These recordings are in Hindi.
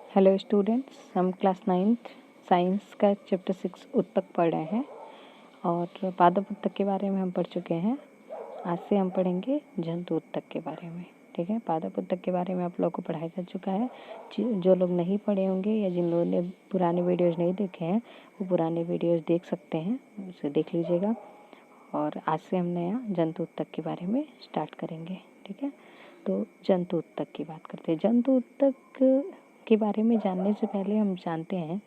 हेलो स्टूडेंट्स, हम क्लास 9th साइंस का चैप्टर 6 उत्तक पढ़ रहे हैं और पादप उत्तक के बारे में हम पढ़ चुके हैं। आज से हम पढ़ेंगे जंतु उत्तक के बारे में। ठीक है, पादप उत्तक के बारे में आप लोगों को पढ़ाया जा चुका है। जो लोग नहीं पढ़े होंगे या जिन लोगों ने पुराने वीडियोज़ नहीं देखे हैं वो पुराने वीडियोज़ देख सकते हैं, उसे देख लीजिएगा। और आज से हम नया जंतु उत्तक के बारे में स्टार्ट करेंगे। ठीक है, तो जंतु उत्तक की बात करते हैं। जंतु उत्तक के बारे में जानने से पहले हम जानते हैं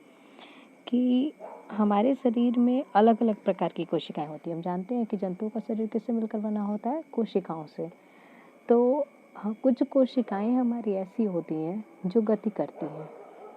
कि हमारे शरीर में अलग अलग प्रकार की कोशिकाएं होती हैं। हम जानते हैं कि जंतुओं का शरीर किससे मिलकर बना होता है? कोशिकाओं से। तो कुछ कोशिकाएं हमारी ऐसी होती हैं जो गति करती हैं।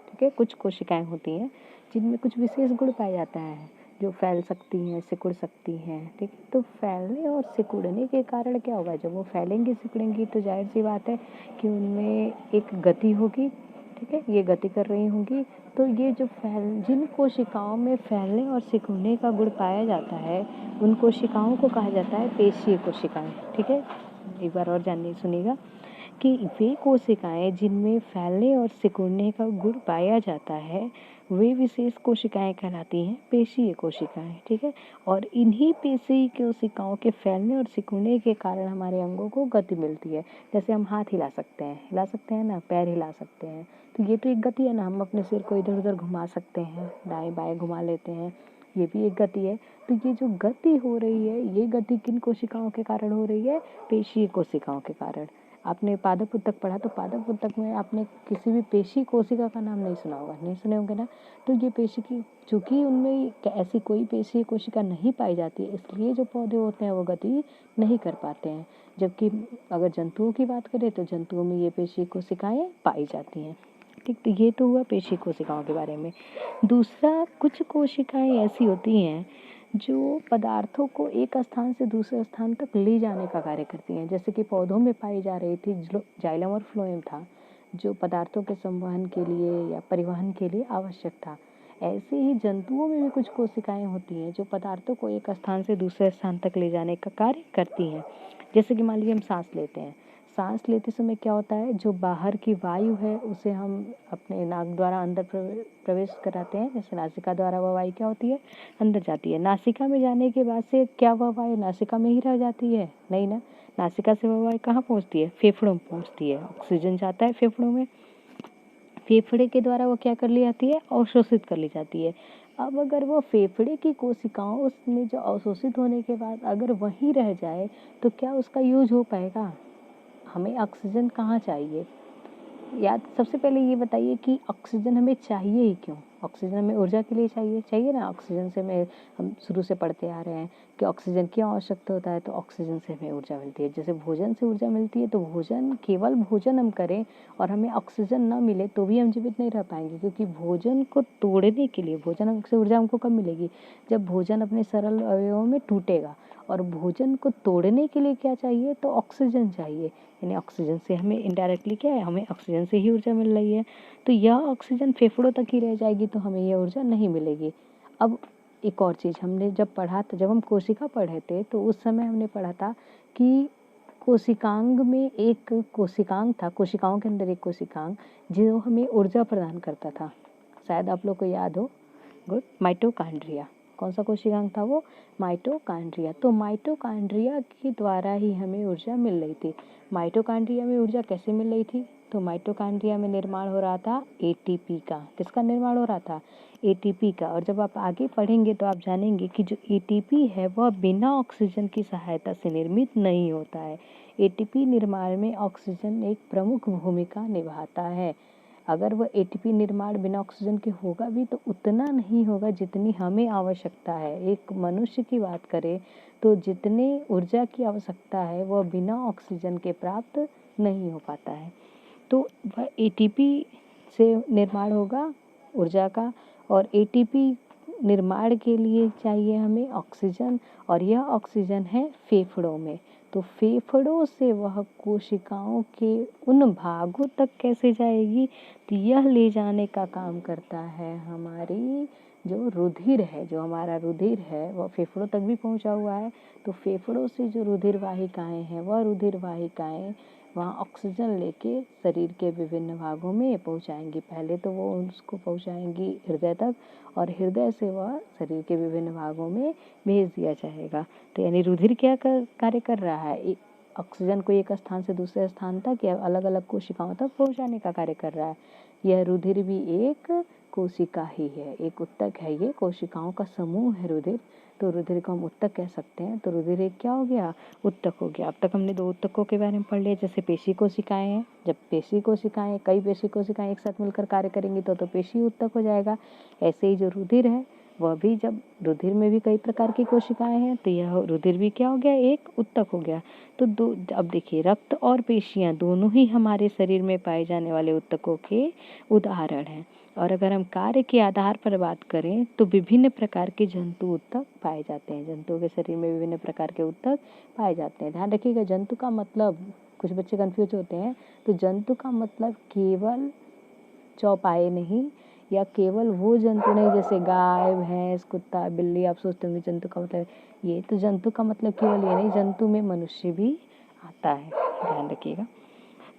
ठीक है, कुछ कोशिकाएं होती हैं जिनमें कुछ विशेष गुण पाए जाते हैं, जो फैल सकती हैं, सिकुड़ सकती हैं। ठीक है, तो फैलने और सिकुड़ने के कारण क्या होगा? जब वो फैलेंगी सिकुड़ेंगी तो जाहिर सी बात है कि उनमें एक गति होगी। ठीक है, ये गति कर रही होंगी। तो ये जो जिन कोशिकाओं में फैलने और सिकुड़ने का गुण पाया जाता है उन कोशिकाओं को कहा जाता है पेशीय कोशिकाएं। ठीक है, एक बार और जानने सुनिएगा कि वे कोशिकाएं जिनमें फैलने और सिकुड़ने का गुण पाया जाता है वे विशेष कोशिकाएं कहलाती हैं पेशीय कोशिकाएं। ठीक है, और इन्हीं पेशीय कोशिकाओं के फैलने और सिकुड़ने के कारण हमारे अंगों को गति मिलती है। जैसे हम हाथ हिला सकते हैं ना, पैर हिला सकते हैं, तो ये तो एक गति है ना। हम अपने सिर को इधर उधर घुमा सकते हैं, दाएं बाएं घुमा लेते हैं, ये भी एक गति है। तो ये जो गति हो रही है, ये गति किन कोशिकाओं के कारण हो रही है? पेशीय कोशिकाओं के कारण। आपने पादप उत्तक पढ़ा, तो पादप उत्तक में आपने किसी भी पेशी कोशिका का नाम नहीं सुना होगा, नहीं सुने होंगे ना। तो ये पेशी की, चूंकि उनमें ऐसी कोई पेशी कोशिका नहीं पाई जाती, इसलिए जो पौधे होते हैं वो गति नहीं कर पाते हैं। जबकि अगर जंतुओं की बात करें तो जंतुओं में ये पेशी कोशिकाएं पाई जाती हैं। ठीक, तो ये तो हुआ पेशी कोशिकाओं के बारे में। दूसरा, कुछ कोशिकाएं ऐसी होती हैं जो पदार्थों को एक स्थान से दूसरे स्थान तक ले जाने का कार्य करती हैं। जैसे कि पौधों में पाई जा रही थी जाइलम और फ्लोएम था, जो पदार्थों के संवहन के लिए या परिवहन के लिए आवश्यक था। ऐसे ही जंतुओं में भी कुछ कोशिकाएं होती हैं जो पदार्थों को एक स्थान से दूसरे स्थान तक ले जाने का कार्य करती हैं। जैसे कि मान लीजिए हम सांस लेते हैं, सांस लेते समय क्या होता है, जो बाहर की वायु है उसे हम अपने नाक द्वारा अंदर प्रवेश कराते हैं। जैसे नासिका द्वारा वह वायु क्या होती है, अंदर जाती है। नासिका में जाने के बाद से क्या वह वायु नासिका में ही रह जाती है? नहीं ना, नासिका से वह वायु कहाँ पहुँचती है? फेफड़ों में पहुँचती है। ऑक्सीजन जाता है फेफड़ों में, फेफड़े के द्वारा वो क्या कर ली जाती है? अवशोषित कर ली जाती है। अब अगर वो फेफड़े की कोशिकाओं उसमें जो अवशोषित होने के बाद अगर वहीं रह जाए तो क्या उसका यूज हो पाएगा? हमें ऑक्सीजन कहाँ चाहिए? याद सबसे पहले ये बताइए कि ऑक्सीजन हमें चाहिए ही क्यों? ऑक्सीजन हमें ऊर्जा के लिए चाहिए ना। ऑक्सीजन से हम शुरू से पढ़ते आ रहे हैं कि ऑक्सीजन क्यों आवश्यकता होता है, तो ऑक्सीजन से हमें ऊर्जा मिलती है। जैसे भोजन से ऊर्जा मिलती है, तो केवल भोजन हम करें और हमें ऑक्सीजन ना मिले तो भी हम जीवित नहीं रह पाएंगे, क्योंकि भोजन को तोड़ने के लिए भोजन से ऊर्जा हमको कब मिलेगी? जब भोजन अपने सरल अवयवों में टूटेगा। और भोजन को तोड़ने के लिए क्या चाहिए? तो ऑक्सीजन चाहिए। यानी ऑक्सीजन से हमें इनडायरेक्टली क्या है, हमें ऑक्सीजन से ही ऊर्जा मिल रही है। तो यह ऑक्सीजन फेफड़ों तक ही रह जाएगी तो हमें यह ऊर्जा नहीं मिलेगी। अब एक और चीज़ हमने जब पढ़ा था, जब हम कोशिका पढ़े थे तो उस समय हमने पढ़ा था कि कोशिकांग में एक कोशिकांग था, कोशिकाओं के अंदर एक कोशिकांग जो हमें ऊर्जा प्रदान करता था। शायद आप लोग को याद हो, गुड, माइटोकॉन्ड्रिया। कौन सा कोशिकांग था वो? माइटोकॉन्ड्रिया। तो माइटोकॉन्ड्रिया के द्वारा ही हमें ऊर्जा मिल रही थी। माइटोकॉन्ड्रिया में ऊर्जा कैसे मिल रही थी? तो माइटोकॉन्ड्रिया में निर्माण हो रहा था एटीपी का। किसका निर्माण हो रहा था? एटीपी का। और जब आप आगे पढ़ेंगे तो आप जानेंगे कि जो एटीपी है वह बिना ऑक्सीजन की सहायता से निर्मित नहीं होता है। एटीपी निर्माण में ऑक्सीजन एक प्रमुख भूमिका निभाता है। अगर वह एटीपी निर्माण बिना ऑक्सीजन के होगा भी तो उतना नहीं होगा जितनी हमें आवश्यकता है। एक मनुष्य की बात करें तो जितने ऊर्जा की आवश्यकता है वह बिना ऑक्सीजन के प्राप्त नहीं हो पाता है। तो वह एटीपी से निर्माण होगा ऊर्जा का, और एटीपी निर्माण के लिए चाहिए हमें ऑक्सीजन, और यह ऑक्सीजन है फेफड़ों में। तो फेफड़ों से वह कोशिकाओं के उन भागों तक कैसे जाएगी? तो यह ले जाने का काम करता है हमारी जो रुधिर है, जो हमारा रुधिर है वह फेफड़ों तक भी पहुंचा हुआ है। तो फेफड़ों से जो रुधिर वाहिकाएं हैं वह रुधिर वाहिकाएं वहाँ ऑक्सीजन लेके शरीर के विभिन्न भागों में पहुँचाएंगी। पहले तो वो उसको पहुँचाएंगी हृदय तक, और हृदय से वह शरीर के विभिन्न भागों में भेज दिया जाएगा। तो यानी रुधिर क्या कार्य कर रहा है? ऑक्सीजन को एक स्थान से दूसरे स्थान तक या अलग अलग कोशिकाओं तक पहुँचाने का कार्य कर रहा है। यह रुधिर भी एक कोशिका ही है, एक ऊतक है। ये कोशिकाओं का समूह है रुधिर, तो रुधिर को हम ऊतक कह सकते हैं। तो रुधिर एक क्या हो गया? ऊतक हो गया। अब तक हमने 2 ऊतकों के बारे में पढ़ लिया। जैसे पेशी कोशिकाएं हैं, जब कई पेशी कोशिकाएं एक साथ मिलकर कार्य करेंगी तो पेशी ऊतक हो जाएगा। ऐसे ही जो रुधिर है वह भी, जब रुधिर में भी कई प्रकार की कोशिकाएं हैं तो यह रुधिर भी क्या हो गया? एक ऊतक हो गया। तो अब देखिए, रक्त और पेशियां दोनों ही हमारे शरीर में पाए जाने वाले ऊतकों के उदाहरण हैं। और अगर हम कार्य के आधार पर बात करें तो विभिन्न प्रकार के जंतु ऊतक पाए जाते हैं। जंतुओं के शरीर में विभिन्न प्रकार के ऊतक पाए जाते हैं। ध्यान रखिएगा, जंतु का मतलब, कुछ बच्चे कंफ्यूज होते हैं, तो जंतु का मतलब केवल चौपाए नहीं, या केवल वो जंतु नहीं जैसे गाय, भैंस, कुत्ता, बिल्ली। आप सोचते होंगे जंतु का मतलब ये, तो जंतु का मतलब केवल ये नहीं, जंतु में मनुष्य भी आता है। ध्यान रखिएगा।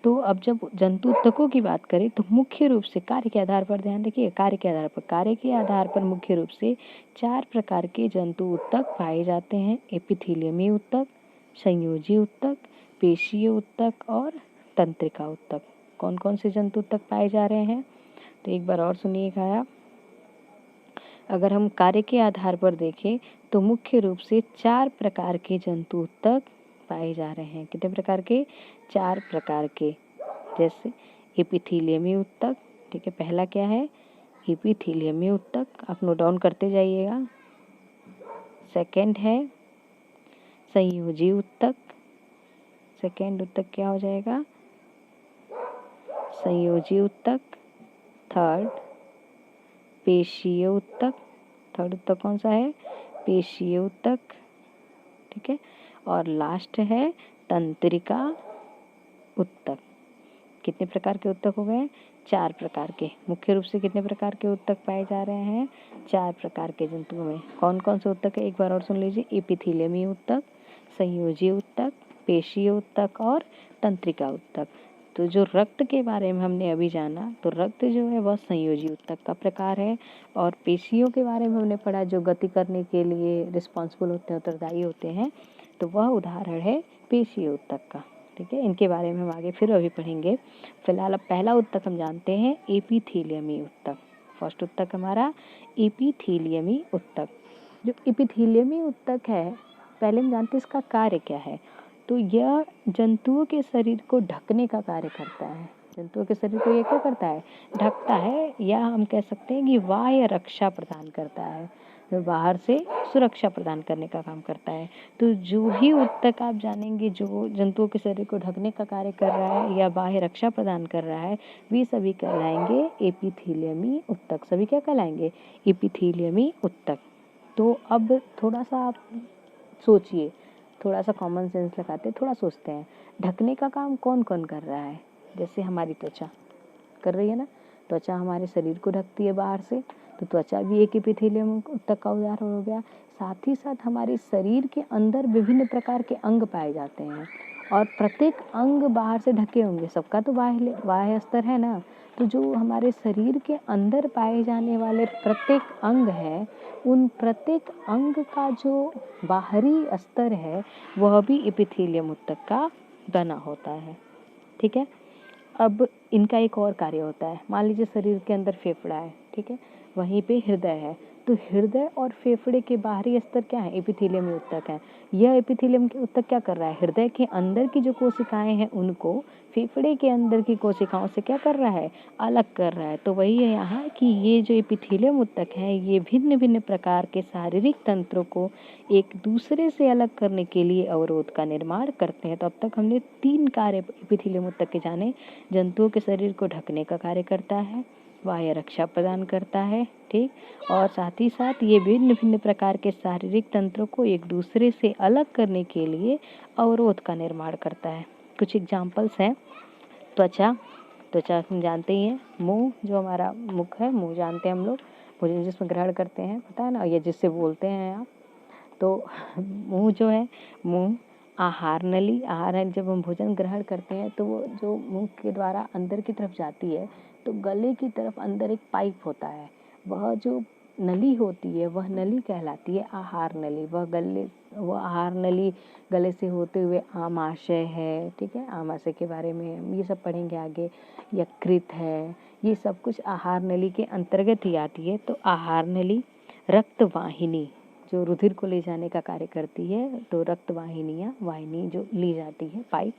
तो अब जब जंतु ऊतकों की बात करें तो मुख्य रूप से कार्य के आधार पर, ध्यान रखिए, कार्य के आधार पर मुख्य रूप से 4 प्रकार के जंतु ऊतक पाए जाते हैं। एपिथेलियमी ऊतक, संयोजी ऊतक, पेशीय ऊतक और तंत्रिका ऊतक। कौन कौन से जंतु ऊतक पाए जा रहे हैं? तो एक बार और सुनिएगा आप। अगर हम कार्य के आधार पर देखें तो मुख्य रूप से 4 प्रकार के जंतु ऊतक पाए जा रहे हैं। कितने प्रकार के? 4 प्रकार के। जैसे एपिथेलियमी ऊतक, ठीक है, पहला क्या है? एपिथेलियमी ऊतक, आप नोट डाउन करते जाइएगा। सेकंड है संयोजी ऊतक, सेकंड ऊतक क्या हो जाएगा? संयोजी ऊतक। थर्ड पेशीय ऊतक, थर्ड ऊतक कौन सा है? पेशीय ऊतक, ठीक है। और लास्ट है तंत्रिका ऊतक। कितने प्रकार के ऊतक हो गए? 4 प्रकार के। मुख्य रूप से कितने प्रकार के ऊतक पाए जा रहे हैं? 4 प्रकार के जंतुओं में। कौन कौन से ऊतक है? एक बार और सुन लीजिए। एपिथेलियमी ऊतक, संयोजी ऊतक, पेशीय ऊतक और तंत्रिका ऊतक। तो जो रक्त के बारे में हमने अभी जाना, तो रक्त जो है वह संयोजी ऊतक का प्रकार है। और पेशियों के बारे में हमने पढ़ा, जो गति करने के लिए रिस्पॉन्सिबल होते हैं, उत्तरदायी होते हैं, तो वह उदाहरण है पेशीय ऊतक का, ठीक है। इनके बारे में हम आगे फिर अभी पढ़ेंगे। फिलहाल अब पहला ऊतक हम जानते हैं, एपिथेलियमी ऊतक। फर्स्ट ऊतक हमारा एपिथेलियमी ऊतक। जो एपिथेलियमी ऊतक है, पहले हम जानते हैं इसका कार्य क्या है। तो यह जंतुओं के शरीर को ढकने का कार्य करता है। जंतुओं के शरीर को ये क्या करता है? ढकता है, या हम कह सकते हैं कि बाह्य रक्षा प्रदान करता है, तो बाहर से सुरक्षा प्रदान करने का काम करता है। तो जो भी ऊतक आप जानेंगे जो जंतुओं के शरीर को ढकने का कार्य कर रहा है या बाह्य रक्षा प्रदान कर रहा है, वे सभी कहलाएंगे एपिथेलियमी ऊतक। सभी क्या कहलाएंगे? एपिथेलियमी ऊतक। तो अब थोड़ा सा आप सोचिए, थोड़ा सा कॉमन सेंस लगाते, थोड़ा सोचते हैं, ढकने का काम कौन कौन कर रहा है? जैसे हमारी त्वचा कर रही है ना, त्वचा हमारे शरीर को ढकती है बाहर से, तो त्वचा भी एक एपिथेलियम ऊतक का उदाहरण हो गया। साथ ही साथ हमारे शरीर के अंदर विभिन्न प्रकार के अंग पाए जाते हैं, और प्रत्येक अंग बाहर से ढके होंगे, सबका तो बाह्य स्तर है ना। तो जो हमारे शरीर के अंदर पाए जाने वाले प्रत्येक अंग है, उन प्रत्येक अंग का जो बाहरी स्तर है वह भी एपिथेलियम ऊतक का बना होता है, ठीक है। अब इनका एक और कार्य होता है। मान लीजिए शरीर के अंदर फेफड़ा है, ठीक है, वहीं पे हृदय है, तो हृदय और फेफड़े के बाहरी स्तर क्या है? एपिथेलियम ऊतक है। यह एपिथेलियम ऊतक क्या कर रहा है? हृदय के अंदर की जो कोशिकाएं हैं उनको फेफड़े के अंदर की कोशिकाओं से क्या कर रहा है? अलग कर रहा है। तो वही है यहाँ कि ये जो एपिथेलियम ऊतक है, ये भिन्न भिन्न प्रकार के शारीरिक तंत्रों को एक दूसरे से अलग करने के लिए अवरोध का निर्माण करते हैं। तो अब तक हमने 3 कार्य एपिथेलियम ऊतक के जाने। जंतुओं के शरीर को ढकने का कार्य करता है, बाह्य रक्षा प्रदान करता है, ठीक, और साथ ही साथ ये भिन्न भिन्न प्रकार के शारीरिक तंत्रों को एक दूसरे से अलग करने के लिए अवरोध का निर्माण करता है। कुछ एग्जाम्पल्स हैं। त्वचा, त्वचा हम जानते ही हैं। मुंह, जो हमारा मुख है, मुंह जानते हैं हम लोग, भोजन जिसमें ग्रहण करते हैं, पता है ना, ये जिससे बोलते हैं आप। तो मुंह जो है, मुंह आहार नली, आहार नली जब हम भोजन ग्रहण करते हैं तो वो जो मुंह के द्वारा अंदर की तरफ जाती है, तो गले की तरफ अंदर एक पाइप होता है, वह जो नली होती है वह नली कहलाती है आहार नली। वह आहार नली गले से होते हुए आमाशय है, ठीक है, आमाशय के बारे में हम ये सब पढ़ेंगे आगे। यकृत है, ये सब कुछ आहार नली के अंतर्गत ही आती है। तो आहार नली, रक्त वाहिनी जो रुधिर को ले जाने का कार्य करती है, तो रक्त वाहिनी जो ली जाती है, पाइप,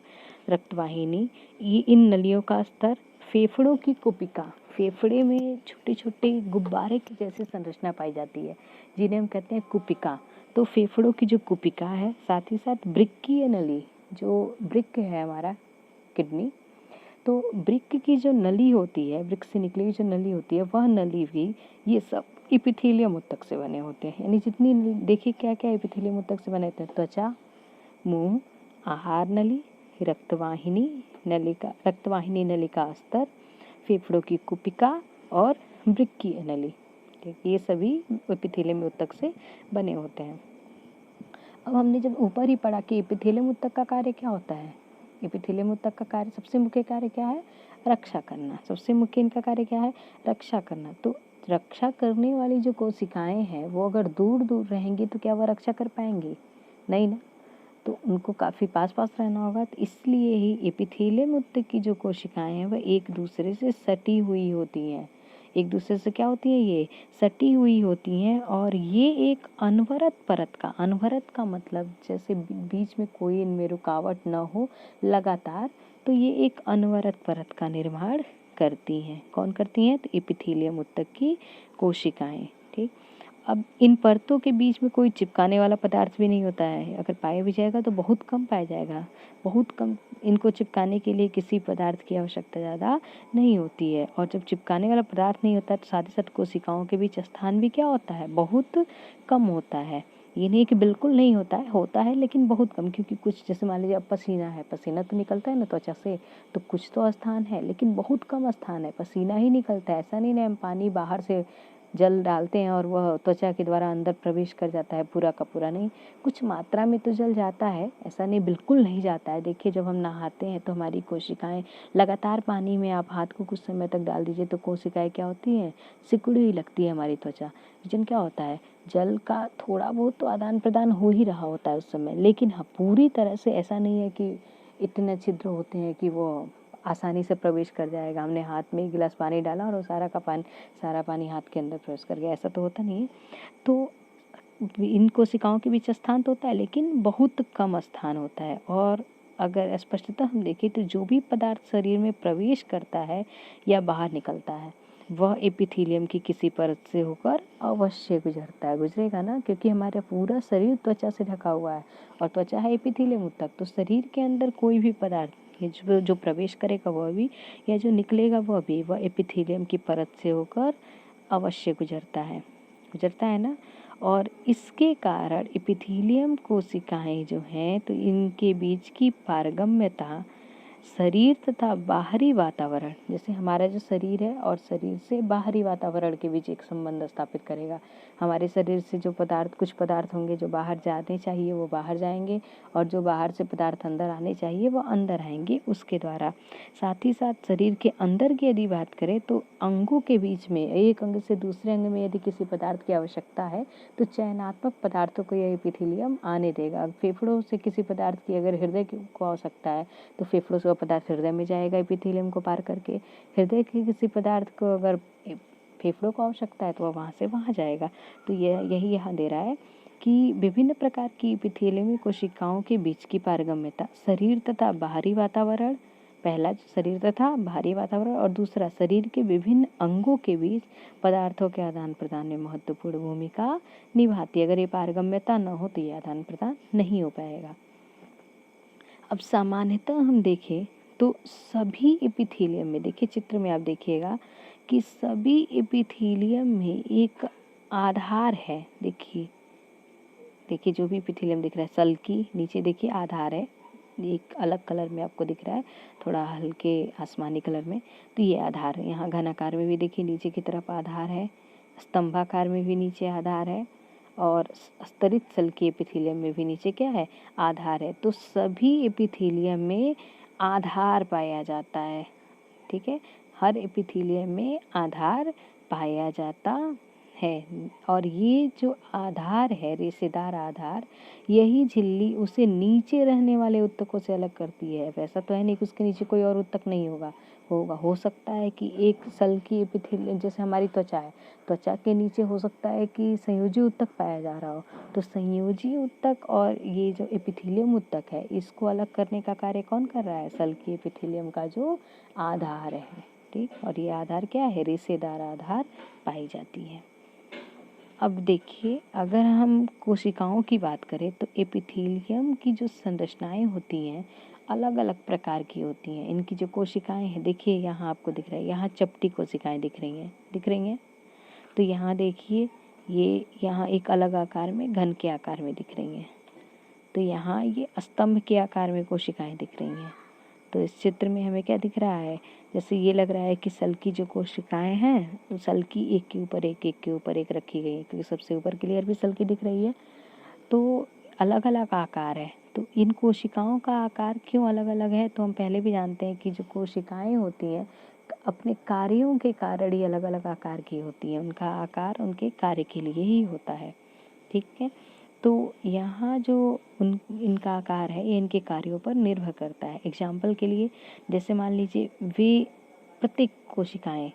रक्त वाहिनी, ये इन नलियों का स्तर, फेफड़ों की कुपिका, फेफड़े में छोटे छोटे गुब्बारे की जैसी संरचना पाई जाती है, जिन्हें हम कहते हैं कुपिका। तो फेफड़ों की जो कुपिका है, साथ ही साथ वृक्कीय नली, जो वृक्क है हमारा किडनी, तो वृक्क की जो नली होती है, वृक्क से निकली हुई जो नली होती है, वह नली भी, ये सब एपिथेलियम ऊतक से बने होते हैं। यानी जितनी देखिए क्या क्या एपिथेलियम ऊतक से बने होते हैं, त्वचा, मुंह, आहार नली, रक्तवाहिनी नली का अस्तर, फेफड़ों की कुपिका और वृक्कीय नली, ठीक, ये सभी एपिथेलियम ऊतक से बने होते हैं। अब हमने जब ऊपर ही पढ़ा कि एपिथेलियम ऊतक का कार्य क्या होता है, एपिथेलियम ऊतक का कार्य, सबसे मुख्य कार्य क्या है, रक्षा करना। सबसे मुख्य इनका कार्य क्या है, रक्षा करना। तो रक्षा करने वाली जो कोशिकाएं हैं वो अगर दूर दूर रहेंगी तो क्या वह रक्षा कर पाएंगी, नहीं ना, तो उनको काफ़ी पास पास रहना होगा। तो इसलिए ही एपिथेलियम ऊतक की जो कोशिकाएं हैं वह एक दूसरे से सटी हुई होती हैं, एक दूसरे से क्या होती है, ये सटी हुई होती हैं। और ये एक अनवरत का मतलब जैसे बीच में कोई इनमें रुकावट न हो लगातार, तो ये एक अनवरत परत का निर्माण करती हैं। कौन करती हैं, तो एपिथेलियम ऊतक की कोशिकाएं, ठीक। अब इन परतों के बीच में कोई चिपकाने वाला पदार्थ भी नहीं होता है, अगर पाया भी जाएगा तो बहुत कम पाया जाएगा, बहुत कम। इनको चिपकाने के लिए किसी पदार्थ की आवश्यकता ज़्यादा नहीं होती है। और जब चिपकाने वाला पदार्थ नहीं होता तो साथ ही साथ कोशिकाओं के बीच स्थान भी क्या होता है, बहुत कम होता है। ये नहीं कि बिल्कुल नहीं होता है लेकिन बहुत कम, क्योंकि कुछ जैसे मान लीजिए अब पसीना है, पसीना तो निकलता है ना त्वचा से, तो कुछ तो स्थान है लेकिन बहुत कम स्थान है, पसीना ही निकलता है। ऐसा नहीं ना हम पानी बाहर से जल डालते हैं और वह त्वचा के द्वारा अंदर प्रवेश कर जाता है पूरा का पूरा, नहीं, कुछ मात्रा में तो जल जाता है, ऐसा नहीं बिल्कुल नहीं जाता है। देखिए जब हम नहाते हैं तो हमारी कोशिकाएं लगातार पानी में, आप हाथ को कुछ समय तक डाल दीजिए तो कोशिकाएं क्या होती हैं, सिकुड़ी हुई लगती है हमारी त्वचा। रीजन क्या होता है, जल का थोड़ा बहुत तो आदान प्रदान हो ही रहा होता है उस समय, लेकिन हाँ पूरी तरह से ऐसा नहीं है कि इतने छिद्र होते हैं कि वो आसानी से प्रवेश कर जाएगा। हमने हाथ में एक गिलास पानी डाला और वो सारा पानी हाथ के अंदर प्रवेश कर गया, ऐसा तो होता नहीं है। तो इन कोशिकाओं के बीच स्थान तो होता है लेकिन बहुत कम स्थान होता है। और अगर स्पष्टता हम देखें तो जो भी पदार्थ शरीर में प्रवेश करता है या बाहर निकलता है वह एपिथेलियम की किसी परत से होकर अवश्य गुजरेगा ना, क्योंकि हमारा पूरा शरीर त्वचा से ढका हुआ है और त्वचा है एपिथेलियम ऊतक। तो शरीर के अंदर कोई भी पदार्थ जो प्रवेश करेगा वह भी, या जो निकलेगा वह भी, वह एपिथेलियम की परत से होकर अवश्य गुजरता है ना। और इसके कारण एपिथेलियम कोशिकाएं जो हैं तो इनके बीच की पारगम्यता शरीर तथा बाहरी वातावरण, जैसे हमारा जो शरीर है और शरीर से बाहरी वातावरण के बीच एक संबंध स्थापित करेगा। हमारे शरीर से जो कुछ पदार्थ होंगे जो बाहर जाने चाहिए वो बाहर जाएंगे, और जो बाहर से पदार्थ अंदर आने चाहिए वो अंदर आएंगे उसके द्वारा। साथ ही साथ शरीर के अंदर की यदि बात करें तो अंगों के बीच में, एक अंग से दूसरे अंग में यदि किसी पदार्थ की आवश्यकता है तो चयनात्मक पदार्थों को यह एपिथेलियम आने देगा। फेफड़ों से किसी पदार्थ की अगर हृदय को आवश्यकता है तो फेफड़ों से वह पदार्थ हृदय में जाएगा एपिथेलियम को पार करके। हृदय के किसी पदार्थ को अगर फेफड़ों को आवश्यकता है तो वह वहाँ से वहाँ जाएगा। तो यही यहाँ दे रहा है कि विभिन्न प्रकार की एपिथेलियम कोशिकाओं के बीच की पारगम्यता शरीर तथा बाहरी वातावरण, पहला शरीर तथा बाहरी वातावरण, और दूसरा शरीर के विभिन्न अंगों के बीच पदार्थों के आदान प्रदान में महत्वपूर्ण भूमिका निभाती है। अगर ये पारगम्यता न हो तो ये आदान प्रदान नहीं हो पाएगा। अब सामान्यतः हम देखें तो सभी एपिथेलियम में, देखिए चित्र में आप देखिएगा कि सभी एपिथेलियम में एक आधार है। देखिए जो भी एपिथेलियम दिख रहा है, सल्की, नीचे देखिए आधार है, एक अलग कलर में आपको दिख रहा है, थोड़ा हल्के आसमानी कलर में, तो ये आधार है। यहाँ घनाकार में भी देखिए नीचे की तरफ आधार है, स्तंभाकार में भी नीचे आधार है, और स्तरित सल की एपिथेलियम में भी नीचे क्या है, आधार है। तो सभी एपिथेलियम में आधार पाया जाता है, ठीक है, हर एपिथेलियम में आधार पाया जाता है। और ये जो आधार है, रेशेदार आधार, यही झिल्ली उसे नीचे रहने वाले उत्तकों से अलग करती है। वैसा तो है नहीं कि उसके नीचे कोई और उत्तक नहीं होगा, हो सकता है कि एक सल की एपिथेलियम, जैसे हमारी त्वचा है, त्वचा के नीचे हो सकता है कि संयोजी उत्तक पाया जा रहा हो। तो संयोजी उत्तक और ये जो एपिथेलियम उत्तक है, इसको अलग करने का कार्य कौन कर रहा है, सल की एपिथेलियम का जो आधार है, ठीक। और ये आधार क्या है, रेशेदार आधार पाई जाती है। अब देखिए, अगर हम कोशिकाओं की बात करें तो एपिथेलियम की जो संरचनाएं होती हैं अलग अलग प्रकार की होती हैं। इनकी जो कोशिकाएं हैं, देखिए यहाँ आपको दिख रहा है, यहाँ चपटी कोशिकाएं दिख रही हैं। तो यहाँ देखिए, ये यहाँ एक अलग आकार में, घन के आकार में दिख रही हैं। तो यहाँ ये स्तंभ के आकार में कोशिकाएं दिख रही हैं। तो इस चित्र में हमें क्या दिख रहा है, जैसे ये लग रहा है कि सल की जो कोशिकाएं हैं, तो सल की एक के ऊपर एक, एक के ऊपर एक रखी गई है, क्योंकि सबसे ऊपर की लेयर भी सल की दिख रही है। तो अलग अलग आकार है। तो इन कोशिकाओं का आकार क्यों अलग अलग है, तो हम पहले भी जानते हैं कि जो कोशिकाएं होती हैं अपने कार्यों के कारण ही अलग अलग आकार की होती हैं। उनका आकार उनके कार्य के लिए ही होता है, ठीक है। तो यहाँ जो इनका आकार है, ये इनके कार्यों पर निर्भर करता है। एग्जाम्पल के लिए, जैसे मान लीजिए, वे प्रत्येक कोशिकाएं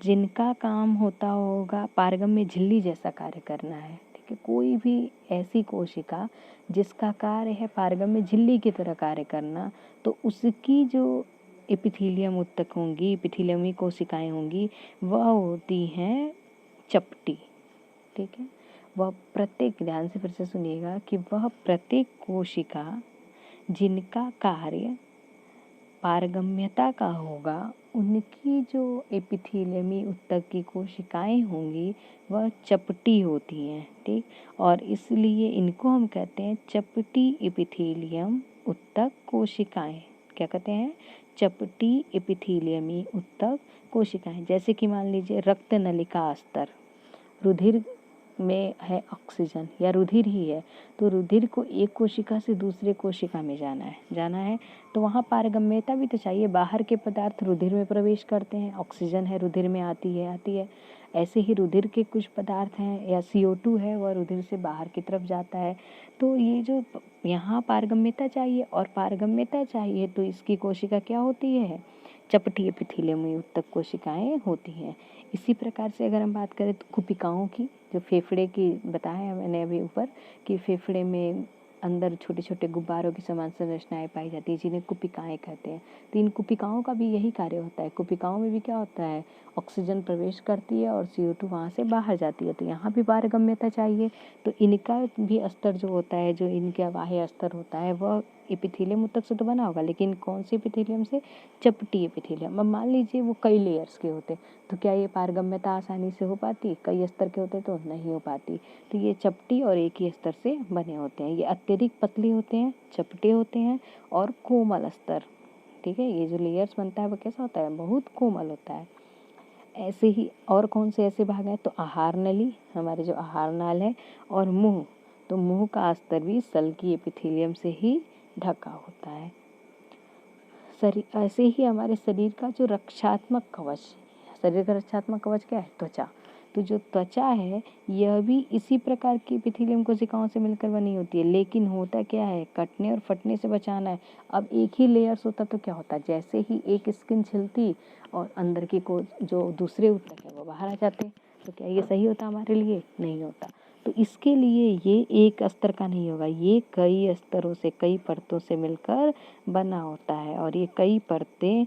जिनका काम होता होगा पारगम्य झिल्ली जैसा कार्य करना है, ठीक है, कोई भी ऐसी कोशिका जिसका कार्य है पारगम्य झिल्ली की तरह कार्य करना, तो उसकी जो एपिथेलियम उत्तक होंगी, एपिथेलियमी कोशिकाएं होंगी, वह होती हैं चपटी, ठीक है। वह प्रत्येक, ध्यान से फिर से सुनिएगा, कि वह प्रत्येक कोशिका जिनका कार्य पारगम्यता का होगा, उनकी जो एपिथेलियमी उत्तक की कोशिकाएं होंगी वह चपटी होती हैं, ठीक। और इसलिए इनको हम कहते हैं चपटी एपिथेलियम उत्तक कोशिकाएं। क्या कहते हैं, चपटी एपिथेलियमी उत्तक कोशिकाएं। जैसे कि मान लीजिए रक्त नलिका अस्तर, रुधिर में है ऑक्सीजन या रुधिर ही है, तो रुधिर को एक कोशिका से दूसरे कोशिका में जाना है तो वहाँ पारगम्यता भी तो चाहिए। बाहर के पदार्थ रुधिर में प्रवेश करते हैं, ऑक्सीजन है रुधिर में आती है। ऐसे ही रुधिर के कुछ पदार्थ हैं या CO2 है, वह रुधिर से बाहर की तरफ जाता है। तो ये जो यहाँ पारगम्यता चाहिए, और पारगम्यता चाहिए तो इसकी कोशिका क्या होती है, चपटी एपिथेलियमी उत्तक कोशिकाएं होती हैं। इसी प्रकार से अगर हम बात करें तो कुपिकाओं की, जो फेफड़े की बताया मैंने अभी ऊपर, कि फेफड़े में अंदर छोटे छोटे गुब्बारों की समान संरचनाएं पाई जाती है, जिन्हें कुपिकाएं कहते हैं। तो इन कुपिकाओं का भी यही कार्य होता है। कुपिकाओं में भी क्या होता है, ऑक्सीजन प्रवेश करती है और CO2 वहाँ से बाहर जाती है। तो यहाँ भी पारगम्यता चाहिए। तो इनका भी अस्तर जो होता है, जो इनका बाह्य अस्तर होता है, वह एपिथेलियम उत्तक से तो बना होगा, लेकिन कौन से एपिथेलियम से, चपटी एपिथेलियम। अब मान लीजिए वो कई लेयर्स के होते, तो क्या ये पारगम्यता आसानी से हो पाती, कई स्तर के होते तो नहीं हो पाती। तो ये चपटी और एक ही स्तर से बने होते हैं। ये अत्यधिक पतले होते हैं, चपटे होते हैं, और कोमल स्तर, ठीक है। ये जो लेयर्स बनता है वो कैसा होता है, बहुत कोमल होता है। ऐसे ही और कौन से ऐसे भाग हैं, तो आहार नली, हमारे जो आहार नाल है, और मुंह, तो मुंह का स्तर भी सल की एपिथेलियम से ही ढका होता है। ऐसे ही हमारे शरीर का जो रक्षात्मक कवच, शरीर का रक्षात्मक कवच क्या है, त्वचा। तो जो त्वचा है यह भी इसी प्रकार की एपिथेलियम कोशिकाओं से मिलकर बनी होती है, लेकिन होता क्या है, कटने और फटने से बचाना है। अब एक ही लेयर्स होता तो क्या होता, जैसे ही एक स्किन छिलती और अंदर की को जो दूसरे उत्तक है वो बाहर आ जाते, तो क्या ये सही होता हमारे लिए, नहीं होता। तो इसके लिए ये एक स्तर का नहीं होगा, ये कई स्तरों से, कई परतों से मिलकर बना होता है। और ये कई परतें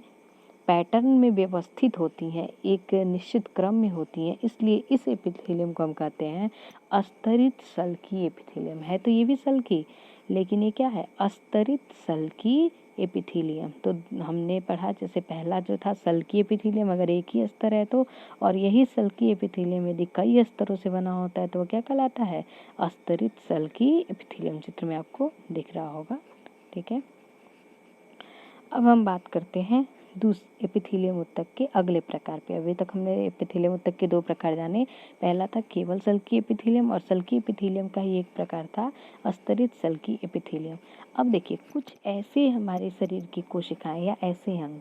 पैटर्न में व्यवस्थित होती हैं, एक निश्चित क्रम में होती हैं। इसलिए इस एपिथेलियम को हम कहते हैं अस्तरित सल की एपिथेलियम। है तो ये भी सल की, लेकिन ये क्या है, अस्तरित सल की एपिथेलियम। तो हमने पढ़ा, जैसे पहला जो था सल की एपिथेलियम, अगर एक ही स्तर है तो, और यही सल की एपिथेलियम यदि कई स्तरों से बना होता है तो वो क्या कहलाता है, अस्तरित सल की एपिथेलियम। चित्र में आपको दिख रहा होगा, ठीक है। अब हम बात करते हैं एपिथीलियम ऊतक के अगले प्रकार पे। अभी तक हमने एपिथीलियम ऊतक के 2 प्रकार जाने। पहला था केवल सल्की एपिथीलियम और सल्की एपिथीलियम का ही एक प्रकार था अस्तरित सल्की एपिथीलियम। अब देखिए कुछ ऐसे हमारे शरीर की कोशिकाएं या ऐसे अंग,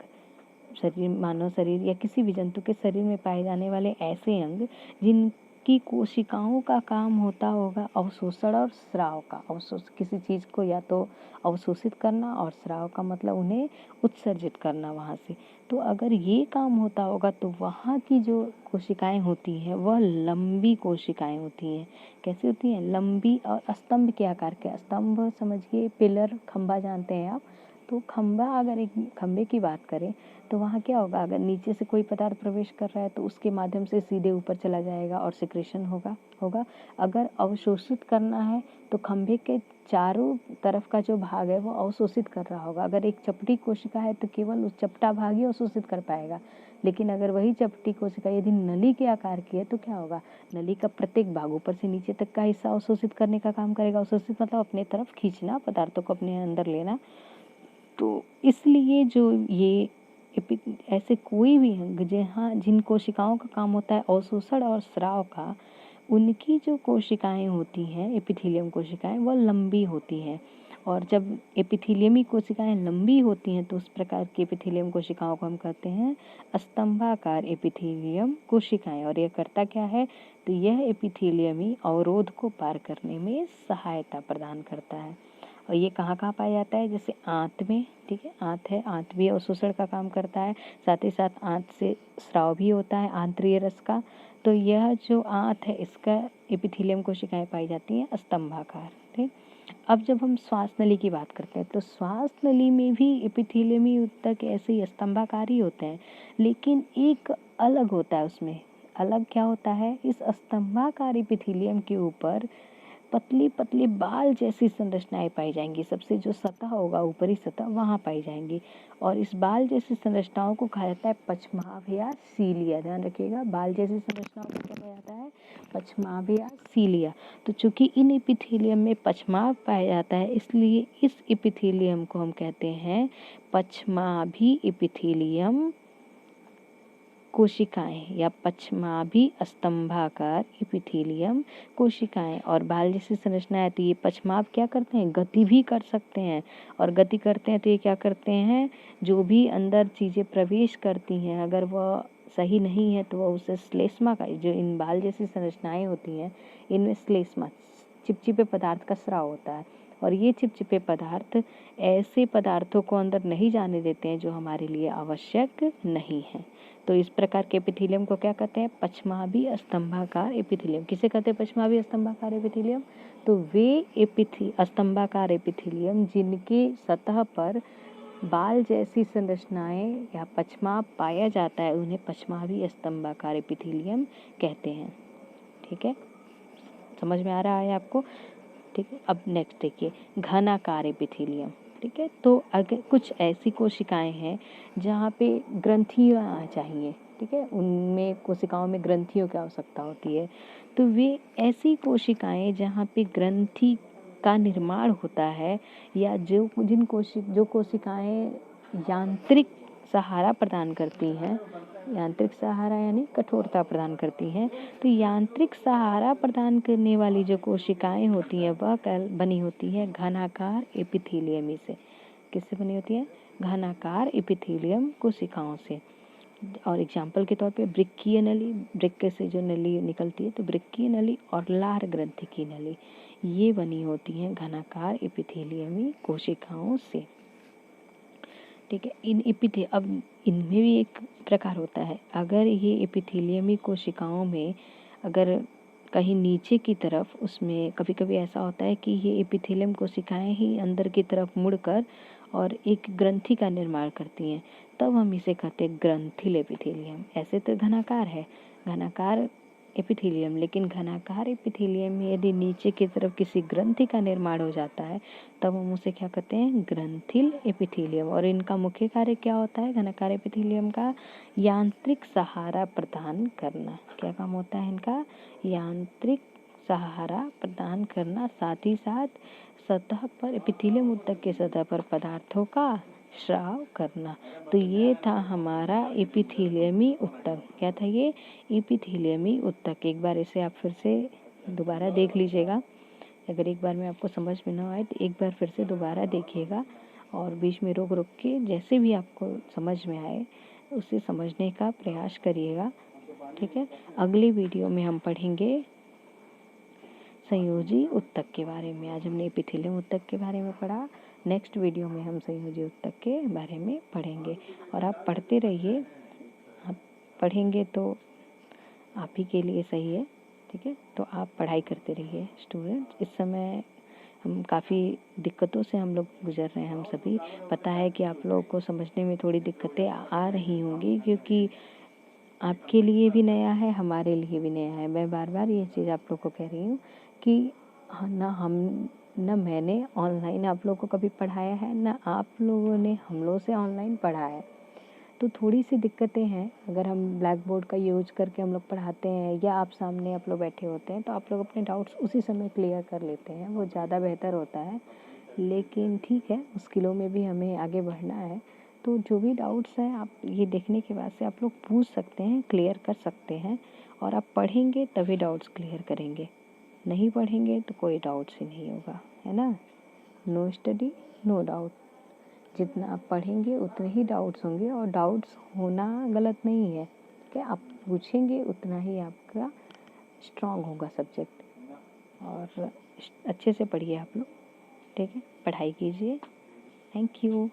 शरीर मानव शरीर या किसी भी जंतु के शरीर में पाए जाने वाले ऐसे अंग जिनकी कोशिकाओं का काम होता होगा अवशोषण और स्राव का। किसी चीज़ को या तो अवशोषित करना और स्राव का मतलब उन्हें उत्सर्जित करना वहाँ से। तो अगर ये काम होता होगा तो वहाँ की जो कोशिकाएं होती हैं वह लंबी कोशिकाएं होती हैं। कैसी होती हैं? लंबी और स्तंभ के आकार के। स्तंभ समझिए पिलर, खंभा जानते हैं आप। तो खंभा, अगर एक खंभे की बात करें तो वहाँ क्या होगा, अगर नीचे से कोई पदार्थ प्रवेश कर रहा है तो उसके माध्यम से सीधे ऊपर चला जाएगा और सिक्रेशन होगा। अगर अवशोषित करना है तो खंभे के चारों तरफ का जो भाग है वो अवशोषित कर रहा होगा। अगर एक चपटी कोशिका है तो केवल उस चपटा भाग ही अवशोषित कर पाएगा। लेकिन अगर वही चपटी कोशिका यदि नली के आकार की है तो क्या होगा, नली का प्रत्येक भाग ऊपर से नीचे तक का हिस्सा अवशोषित करने का काम करेगा। अवशोषित मतलब अपने तरफ खींचना, पदार्थों को अपने अंदर लेना। तो इसलिए जो ये ऐसे कोई भी अंग जहाँ जिन कोशिकाओं का काम होता है अवशोषण और स्राव का, उनकी जो कोशिकाएं होती हैं एपिथीलियम कोशिकाएं वह लंबी होती हैं। और जब एपिथीलियमी कोशिकाएं लंबी होती हैं तो उस प्रकार की एपिथीलियम कोशिकाओं को हम कहते हैं स्तंभाकार एपिथीलियम कोशिकाएं। और यह करता क्या है, तो यह एपिथीलियमी अवरोध को पार करने में सहायता प्रदान करता है। और ये कहाँ कहाँ पाया जाता है, जैसे आंत में, ठीक है, आंत है, आंत भी अवशोषण का काम करता है, साथ ही साथ आंत से स्राव भी होता है आंतरीय रस का। तो यह जो आंत है इसका एपिथीलियम कोशिकाएं पाई जाती हैं स्तंभाकार। ठीक, अब जब हम श्वास नली की बात करते हैं तो श्वास नली में भी एपिथीलियमी ऊतक ऐसे ही स्तंभाकार ही होते हैं, लेकिन एक अलग होता है उसमें। अलग क्या होता है, इस स्तंभाकार एपिथीलियम के ऊपर पतली पतली बाल जैसी संरचनाएं पाई जाएंगी। सबसे जो सतह होगा, ऊपरी सतह, वहाँ पाई जाएंगी। और इस बाल जैसी संरचनाओं को कहा जाता है पछमाभ या सीलिया। ध्यान रखिएगा, बाल जैसी संरचनाओं को क्या कहा जाता है, पछमाभ या सीलिया। तो चूंकि इन एपिथीलियम में पछमाभ पाया जाता है इसलिए इस एपिथीलियम को हम कहते हैं पछमाभी एपिथीलियम कोशिकाएं या पछमाभी स्तंभाकार एपिथीलियम कोशिकाएं। और बाल जैसी संरचना है तो ये पछमाभ क्या करते हैं, गति भी कर सकते हैं। और गति करते हैं तो ये क्या करते हैं, जो भी अंदर चीज़ें प्रवेश करती हैं अगर वह सही नहीं है तो वह उसे श्लेष्मा का, जो इन बाल जैसी संरचनाएं होती हैं इनमें श्लेष्मा चिपचिपे पदार्थ का स्राव होता है। और ये चिपचिपे पदार्थ ऐसे पदार्थों को अंदर नहीं जाने देते हैं जो हमारे लिए आवश्यक नहीं है। तो इस प्रकार के एपिथीलियम को क्या कहते हैं, पछमाभी स्तंभाकार एपिथीलियम। किसे कहते हैं पछमाभी स्तंभाकार एपिथीलियम, तो वे स्तंभाकार एपिथीलियम जिनके सतह पर बाल जैसी संरचनाएं या पछमाभ पाया जाता है उन्हें पछमाभी स्तंभाकार एपिथीलियम कहते हैं। ठीक है, समझ में आ रहा है आपको? ठीक है, अब नेक्स्ट देखिए घनाकार एपिथीलियम। ठीक है, तो अगर कुछ ऐसी कोशिकाएं हैं जहाँ पे ग्रंथियाँ चाहिए, ठीक है, उनमें कोशिकाओं में ग्रंथियों की आवश्यकता होती है। तो वे ऐसी कोशिकाएं जहाँ पे ग्रंथि का निर्माण होता है या जो कोशिकाएं यांत्रिक सहारा प्रदान करती हैं, यांत्रिक सहारा यानी कठोरता प्रदान करती हैं, तो यांत्रिक सहारा प्रदान करने वाली जो कोशिकाएं होती हैं वह बनी होती है घनाकार एपिथीलियम से। किससे बनी होती है, घनाकार एपिथीलियम कोशिकाओं से। और एग्जाम्पल के तौर पे वृक्कीय नली, वृक्क से जो नली निकलती है तो वृक्कीय नली और लार ग्रंथि की नली, ये बनी होती हैं घनाकार एपिथीलियमी कोशिकाओं से। ठीक है, अब इनमें भी एक प्रकार होता है। अगर ये एपिथीलियमी कोशिकाओं में अगर कहीं नीचे की तरफ, उसमें कभी कभी ऐसा होता है कि ये एपिथीलियम कोशिकाएं ही अंदर की तरफ मुड़कर और एक ग्रंथि का निर्माण करती हैं, तब हम इसे कहते हैं ग्रंथिल एपिथीलियम। ऐसे तो घनाकार है, घनाकार एपिथीलियम, लेकिन घनाकार एपिथीलियम में यदि नीचे की तरफ किसी ग्रंथि का निर्माण हो जाता है तब हम उसे क्या कहते हैं, ग्रंथिल एपिथीलियम। और इनका मुख्य कार्य क्या होता है, घनाकार एपिथीलियम का यांत्रिक सहारा प्रदान करना। क्या काम होता है इनका, यांत्रिक सहारा प्रदान करना, साथ ही साथ सतह पर एपिथीलियम ऊतक के सतह पर पदार्थों का स्राव करना। तो ये था हमारा एपिथेलियमी ऊतक। क्या था ये? एपिथेलियमी ऊतक। एक बार इसे आप फिर से दोबारा देख लीजिएगा। अगर एक बार में आपको समझ में ना आए तो एक बार फिर से दोबारा देखिएगा और बीच में रोक रोक के जैसे भी आपको समझ में आए उसे समझने का प्रयास करिएगा। ठीक है, अगले वीडियो में हम पढ़ेंगे संयोजी ऊतक के बारे में। आज हमने एपिथेलियम ऊतक के बारे में पढ़ा, नेक्स्ट वीडियो में हम संयोजी ऊतक के बारे में पढ़ेंगे। और आप पढ़ते रहिए, आप पढ़ेंगे तो आप ही के लिए सही है। ठीक है, तो आप पढ़ाई करते रहिए स्टूडेंट्स। इस समय हम काफ़ी दिक्कतों से हम लोग गुजर रहे हैं, हम सभी। पता है कि आप लोगों को समझने में थोड़ी दिक्कतें आ रही होंगी, क्योंकि आपके लिए भी नया है, हमारे लिए भी नया है। मैं बार बार ये चीज़ आप लोग को कह रही हूँ कि ना मैंने ऑनलाइन आप लोगों को कभी पढ़ाया है, ना आप लोगों ने हम लोग से ऑनलाइन पढ़ा है। तो थोड़ी सी दिक्कतें हैं। अगर हम ब्लैक बोर्ड का यूज करके हम लोग पढ़ाते हैं या आप सामने आप लोग बैठे होते हैं तो आप लोग अपने डाउट्स उसी समय क्लियर कर लेते हैं, वो ज़्यादा बेहतर होता है। लेकिन ठीक है, मुश्किलों में भी हमें आगे बढ़ना है। तो जो भी डाउट्स हैं आप ये देखने के बाद से आप लोग पूछ सकते हैं, क्लियर कर सकते हैं। और आप पढ़ेंगे तभी डाउट्स क्लियर करेंगे, नहीं पढ़ेंगे तो कोई डाउट्स ही नहीं होगा, है ना। No study no doubt. जितना आप पढ़ेंगे उतने ही डाउट्स होंगे, और डाउट्स होना गलत नहीं है कि आप पूछेंगे उतना ही आपका स्ट्रांग होगा सब्जेक्ट। और अच्छे से पढ़िए आप लोग। ठीक है, पढ़ाई कीजिए। Thank you.